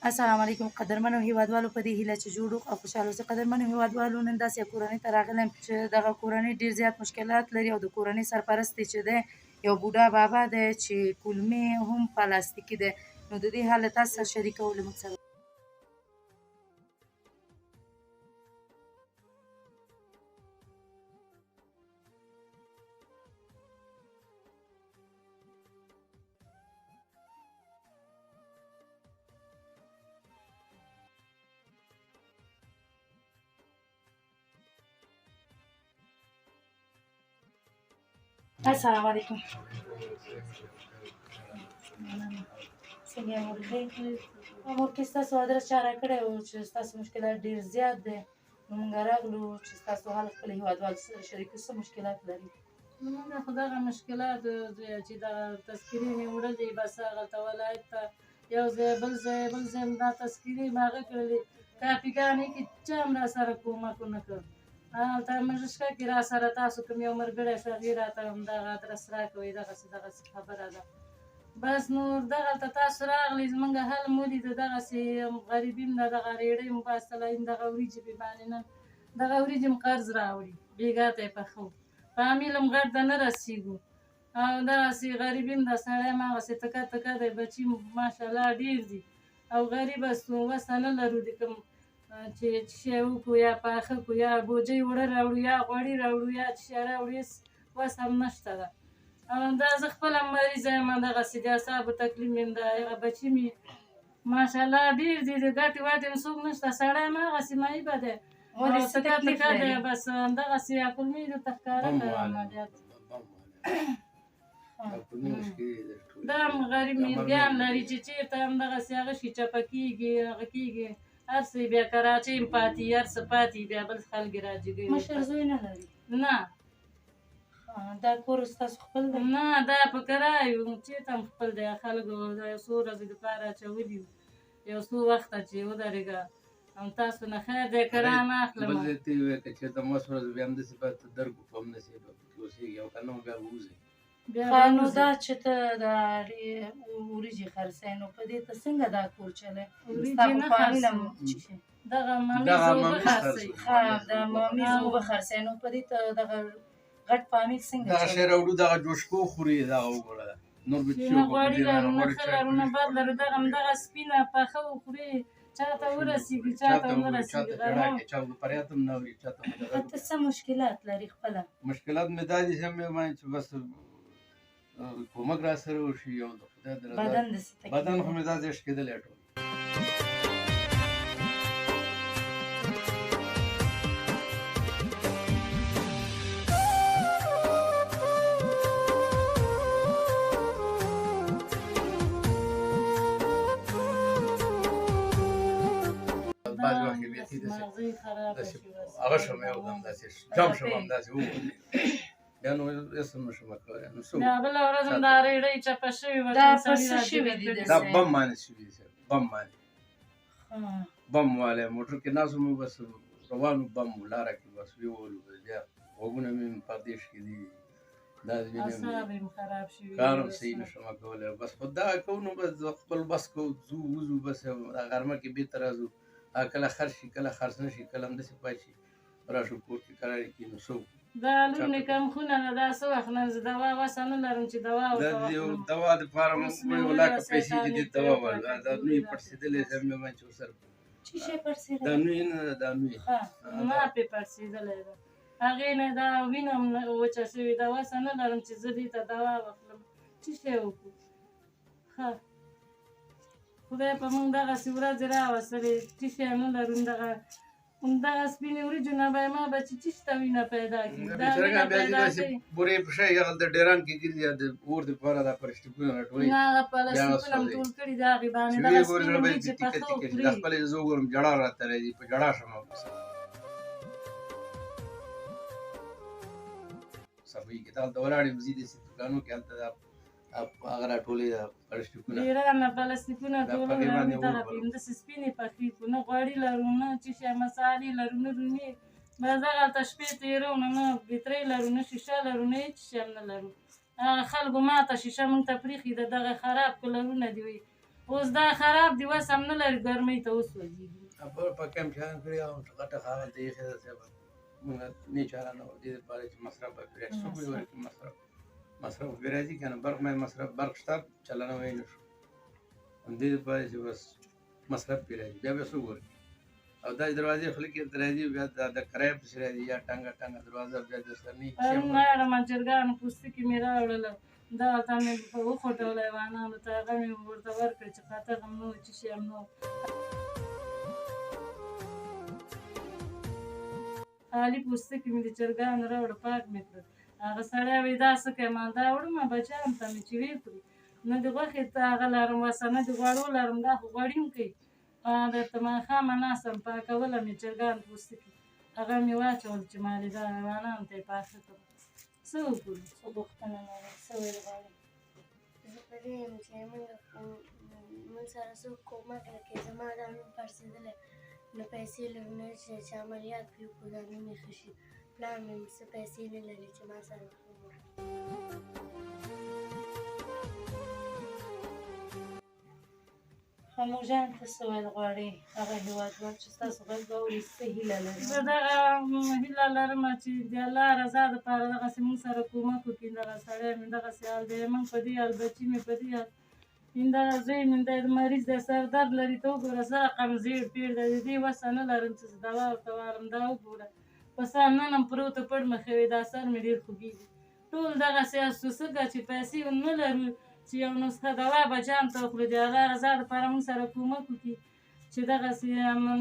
السلام علیکم قدرمنو هیوادوالو، په دې هیله چې جوړ او خوشحاله اوسئ. قدرمنو هیوادوالو، نن داسې یوه کورنۍ ته راغلی یم چې دغه کورنۍ ډېر زیات مشکلات لري او د کورنۍ سرپرست یې چې دی یو بوډا بابا دی چې کولمې هم پلاستیکي دی. نو د دې حال له تاسو سره شریکوو. له موږ سره السلام علیکم. څنګه یې مورکۍ؟ مورکۍ ستاسو ادرس چا راکړی و چې ستاسو مشکلات ډېر زیات دی، نو موږ راغلو چې ستاسو حال خپل هیوادوالو سره شریک کړو. څه مشکلات لري؟ موږ خو دغه مشکلات چې دغه تذکیرې مې وړلې، بس هغلته ولایت ته یو ځای بل ځای مې دا تذکیرې مې هغه کړلې، کاپیګانې کې چا هم را سره کومک ونه کړ. هلته مژشکه کې را سره تاسو کوم یو ملګری شو، هغې راته همدغه ادرس راکوئ، دغسې خبره ده. بس نو دغلته تاسو راغلئ، زموږ حل مو ولیده، دغسې غریبي م ده، دغه ریړۍ مو بستله، دغه وریجې مې باندې نن دغه وریجې م قرض راوړي، بېګا ته یې پخو، فامیل هم غټ ته نه رسېږو او دغسې غریبي م ده، سړی هم هغسې تکه تکه دی، بچي مو ماشاءالله ډېر دي او غریبه ستو، وسه نه لرو د کوم چې شی وکړو، یا پاخه کړو، یا بوجۍ اوړه راوړو، یا غوړي راوړو، یا څه شی راوړو، هېڅ وسه هم نشته ده. دا زه خپله مریضه یم، دغسې د اعصابو تکلیف مې ده، هغه بچي مې ماشاءالله ډېر دي، د ګټې وټې هم څوک نشته، سړی هم هغسې معیبه دی، تکه تکه دی، بس همدغسې کولمې یې درته ښکاره کړه عملیات. دا هم غریب میرګیان لري چې چېرته هم دغسې هغه شي چپه کېږي، هغه کېږي، هر څه یې بیا کراچۍ هم پاتې وي، هر څه پاتې وي، بیا بل خلک یې راجګوي. مشر زوی نه لري؟ نه. دا کور ستاسو خپل دی؟ نه، دا په کرایه یو، چېرته هم خپل دی، خلکو دا یو څو ورځې دپاره اچولي وو، یو څو وخته چې ودرېږه، هم تاسو نه خیر دی کرایه نه اخلم. بل ځای ته یې ووایه که چېرته مست ورځ بیا همداسې به ته درګو په همداسې به پکې اوسېږي او که نه بیا به وځئ. نو دا چې ته دا وریجې خرڅوې، نو په دې ته څنګه دا کور چلی؟ وریجې نه خرڅوو، دغه ممیز اوبه خرڅوي. د ممیز اوبه خرڅوې، نو په دې ته دغه غټ فامیل څنګه دغه شی راوړو، دغه جوشکو خوري، دغه وګوره نور به څه وکړو. غوړي لرو، نه ښه لرو، نه بد لرو، دغه همدغه سپینه پخه وخوري، چاته ورسېږي چاته ونه رسېږي. چا به فریاد هم نه اوري، چاته ته څه مشکلات لري خپله؟ مشکلات مې دا دي چې مې وایم چې بس کومک را سره وشي، او د خدای د رضا بدن خو مې دا زیږ کېدلی ټول. بعضې وخت کې بیخي داسې هغه شوم، یو دم داسې جام شوم، همداسې ووتې بیا نو هېڅ هم نشم کولی. نو څه بیا بله ورځ هم دا ریړۍ چپه شوې وه، دا په څه شوي دي؟ دا بم باندې شوي دي، بم باندې بم والی موټر کې ناست وم، بس روان وو، بم وو لاره کې، بس ویولو، بیا غوږونه مې پردېش کې دي، دا اعصاب یې خراب شوي، کار هم صحیح نشم کولی. بس خو دغه کوو، نو بس خپل بس کوو، ځو وځو، بس دا غرمه کې بېرته راځو، کله خرڅ شي کله خرڅ نه شي، کله همداسې پاتې شي، راشو کور کې کرارې کښېنو، څه وکړو. دا لوڼې کم خونه ده، دا څه وخت نه زه دوا وسه نه لرم چې دوا ورته واخلم. دوا دپاره موږ ولاکه پیسې چې دې دوا وړو، دا نوی پړسېدلی دی، مې وایم چې ورسره څه شی پړسېدلی؟ دا نوی نه ده، دا نوی ما پې پړسېدلی ده، هغې نه دا وینه هم وچه شوې ده، وسه نه لرم چې زه دې ته دوا واخلم، څه شی وکړو؟ ښه خدای په موږ دغسې ورځې راوستلې، څه شی نه لرو، دغه سپینې وریجو نه به ما بچي څه ته وینه پیدا کړي، دا وینه پیدا کوي. بورې په شی هغلته ډیران کې ګرځي، د اور دپاره دا پلاستیکونه راټولوي، نه هغه پلاستیکونه هم ټول کړي دي هغې باندې، دغه سپینې وریجې پخه وخوري. دا خپله زه وګورم جړا راته راځي، په جړا شم صفایي کې، دلته ولاړ یم زه داسې دوکانو کې، هلته هغه راټولوي دا پلاستیکونه، ډېرانه پلاستیکونه ټولوي، هغې دغه همداسې سپینې پخې کړو، نه غوړي لرو، نه څه شی مسالې لرو، نه رومي، بس دغلته شپې تېروو، نه بیترۍ لرو، نه شیشه لرو، نه هېڅ شی هم نه لرو. هغه خلکو ماته شیشه موږ ته پرېښې ده، دغه خراب کولرونه دي وایي، اوس دا خراب دی وس هم نه لري ګرمۍ ته وسوځېږي په کم شان کړی او غټه خاوه ته یې خېده صاحب موږ نه چاره نه دې لپاره چې مصرف به پرې څوک به ورکړي مصرف به راځي که نه برق مې مصرف برق شته چلنوی نه شو همدې لپاره چې بس مصرف پرې راځي بیا به څوک ورکړي او دا دروازې خوله کې راځي بیا د کرایه پسې راځي یا ټانګه دروازه بیا د سرني راړم چرګانو پوستکي مې راوړله دا ته مې وخوټول حیوانانو ته هغه مې ورته ورکړې چې خطر هم نه و چې شي هم نه و خالي پوستکي مې د چرګانو راوړه پاک مې کړل هغه سړی وایي دا څه کوې ما دا وړم بچیانو ته مې چې ویې کړو نه د غوښې ته هغه لرم وسه نه د غوړو لرم دا خو غوړي هم کوي درته ماښامه ناستم پاکوله مې چرګانو پوستکي هغه مې واچول چې مالې دا حیوانانو ته یې پاخه کړم څه وکړو څه غوښتنه لرئ څه ویل غواړئ زه په دې یم چې موږ سره څوک کومک راکړي زما دا نوم پړسېدلی نه پیسې لرو نه چې عملیات پرې وکړو دا نوم یې ښه شي پلار مې څه پیسې نه لري چې ما سره خاموش جان ته څه ویل غواړې هغه هېوادوال چې ستاسو غږ اوري څه هیله لري زه دغه هیله لرم چې د الله رضا دپاره دغسې موږ سره کومک وکړي دغه سړی مې دغسې حال دی موږ په دې حال بچي مې په دې حال دغه زوی مې دی مریض دی سر درد لري ته وګوره څه رقم زیړ پیر دی د دې وسه نه لرم چې دوا ورته والم دا وګوره په سر نن هم پروته پړ مخې وي دا سر مې ډېر خوږېږي ټول دغسې څه چې پیسې نه لرو چې یو نسخه دوا بچیانو ته وخورو د الله رضا دپاره موږ سره کومک وکړي چې دغسې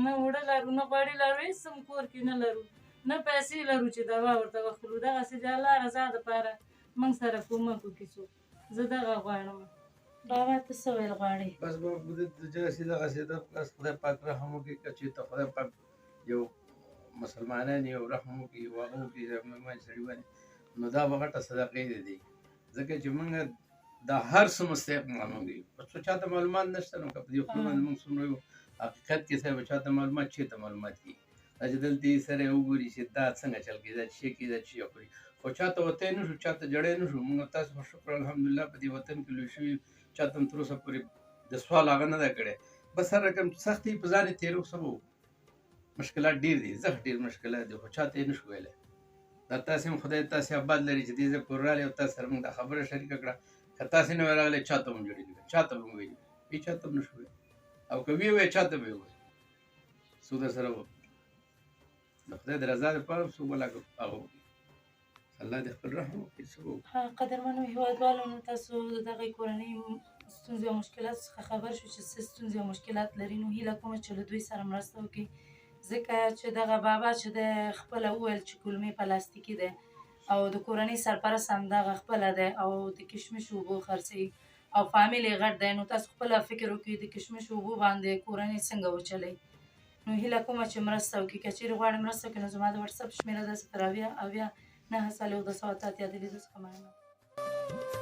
نه اوړه لرو نه غوړي لرو هېڅ هم کور کې نه لرو نه پیسې لرو چې دوا ورته وخورو دغسې د الله رضا دپاره موږ سره کومک وکړي څوک زه دغه غواړم بابا ته څه ویل غواړې بس به داسې دغسې ده بس خدای پاک رحم وکړي که چېرته خدای پاک یو مسلمانان یو رحم وکړي یو هغه وکړي مېرمن سړي باندې نو دا به غټه صدقې دی ځکه چې موږ دا هر څه مستحق معلوم دي څو چاته معلومات نشته نو که په دې خولو باندې موږ څومره یو حقیقت کې صاحب چاته معلومات چېرته معلومات کېږي دا چې دلته یې سره وګوري چې دا څنګه چل کېږي دا چې شی کېږي دا چې شی خوري خو چاته وتی نه شو چاته جړی نه شو موږ تاسو په شکر الحمدلله په دې وطن کې لوی شوي چاته هم تر اوسه پورې د سوال هغه نه ده کړی بس هر رقم سختي په ځان یې تېرو څه به مشکلات ډېر دي زښت ډېر مشکلات دي خو چاته یې نه شو ویلی دا تاسې هم خدای تاسې آباد لري چې دې ځای پورې راغلی او تاسو سره موږ دا خبره شریکه کړه که تاسې نه وی راغلی چاته به هم جوړېږي چاته به هم ویلي هېڅ چاته هم نه شو ویلی او که ویې وایه چاته به یې ووایي څوک درسره د خدای د رضا دپاره څوک به لا هغه وکړي الله دې خپل رحم وکړي څه به وکړي قدرمنو هېوادوالو نو تاسو د دغې کورنۍ ستونزې او مشکلاتو څخه خبر شو چې څه ستونزې او مشکلات لري نو هیله کومه چې له دوی سره مرسته وکړي ځکه چې دغه بابا چې دی خپله وویل چې کولمې پلاستیکي دی او د کورنۍ سرپرست هم دغه خپله دی او د کشمش اوبو خرڅوي او فامیل یې غټ دی نو تاسو خپله فکر وکړئ د کشمش اوبو باندې کورنۍ څنګه وچلئ نو هیله کومه چې مرسته وکړي که چېرې غواړئ مرسته وکړي نو زما د وټساپ شمېره ده 0 اویا 9 څلوېښت 200 اتیا د لیدو څخه مننه